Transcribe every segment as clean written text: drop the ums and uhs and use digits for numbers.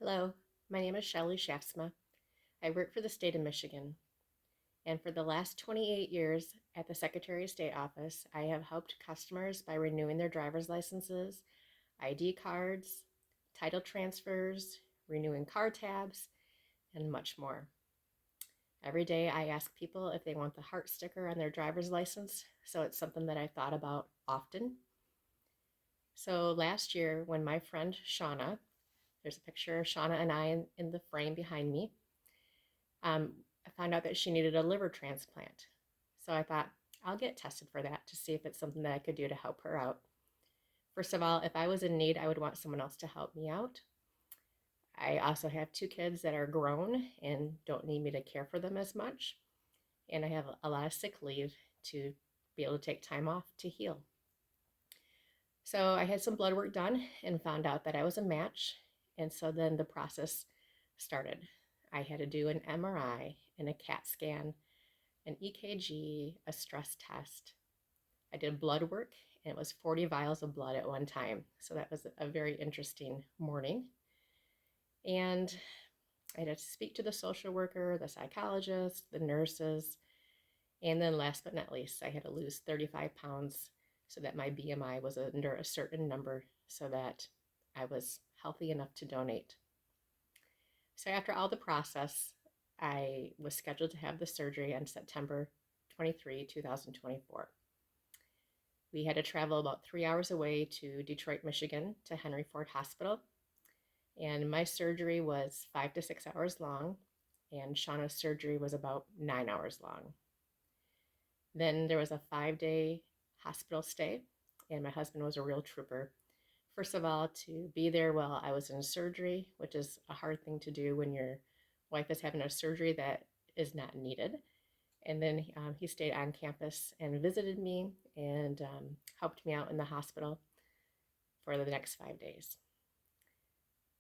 Hello, my name is Shelly Schaafsma. I work for the state of Michigan, and for the last 28 years at the Secretary of State office, I have helped customers by renewing their driver's licenses, ID cards, title transfers, renewing car tabs, and much more. Every day I ask people if they want the heart sticker on their driver's license, so it's something that I thought about often. So last year, when my friend Shauna, there's a picture of Shauna and I in the frame behind me, I found out that she needed a liver transplant. So I thought, I'll get tested for that to see if it's something that I could do to help her out. First of all, if I was in need, I would want someone else to help me out. I also have two kids that are grown and don't need me to care for them as much. And I have a lot of sick leave to be able to take time off to heal. So I had some blood work done and found out that I was a match. And so then the process started. I had to do an MRI and a CAT scan, an EKG, a stress test. I did blood work, and it was 40 vials of blood at one time. So that was a very interesting morning. And I had to speak to the social worker, the psychologist, the nurses, and then last but not least, I had to lose 35 pounds so that my BMI was under a certain number so that I was healthy enough to donate. So after all the process, I was scheduled to have the surgery on September 23, 2024. We had to travel about 3 hours away to Detroit, Michigan, to Henry Ford Hospital. And my surgery was 5 to 6 hours long, and Shauna's surgery was about 9 hours long. Then there was a 5-day hospital stay, and my husband was a real trooper. First of all, to be there while I was in surgery, which is a hard thing to do when your wife is having a surgery that is not needed. And then he stayed on campus and visited me and helped me out in the hospital for the next 5 days.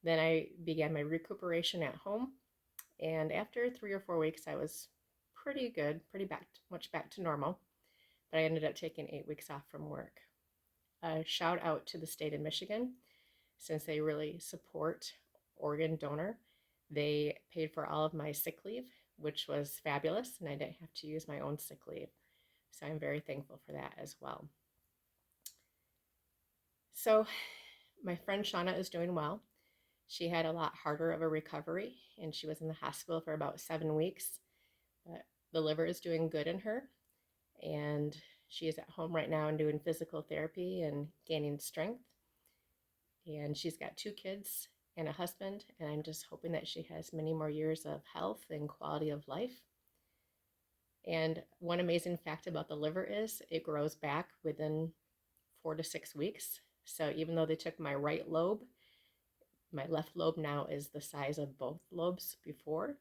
Then I began my recuperation at home. And after 3 or 4 weeks, I was pretty good, much back to normal. But I ended up taking 8 weeks off from work. A shout out to the state of Michigan, since they really support organ donor. They paid for all of my sick leave, which was fabulous, and I didn't have to use my own sick leave. So I'm very thankful for that as well. So my friend Shauna is doing well. She had a lot harder of a recovery, and she was in the hospital for about 7 weeks. But the liver is doing good in her, and she is at home right now and doing physical therapy and gaining strength. And she's got two kids and a husband, and I'm just hoping that she has many more years of health and quality of life. And one amazing fact about the liver is it grows back within 4 to 6 weeks. So even though they took my right lobe, my left lobe now is the size of both lobes before.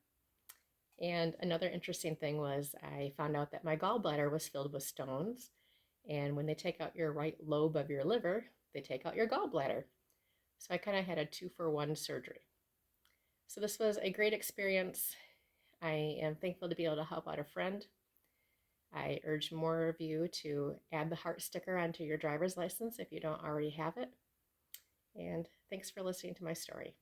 And another interesting thing was I found out that my gallbladder was filled with stones. And when they take out your right lobe of your liver, they take out your gallbladder. So I kind of had a 2-for-1 surgery. So this was a great experience. I am thankful to be able to help out a friend. I urge more of you to add the heart sticker onto your driver's license if you don't already have it. And thanks for listening to my story.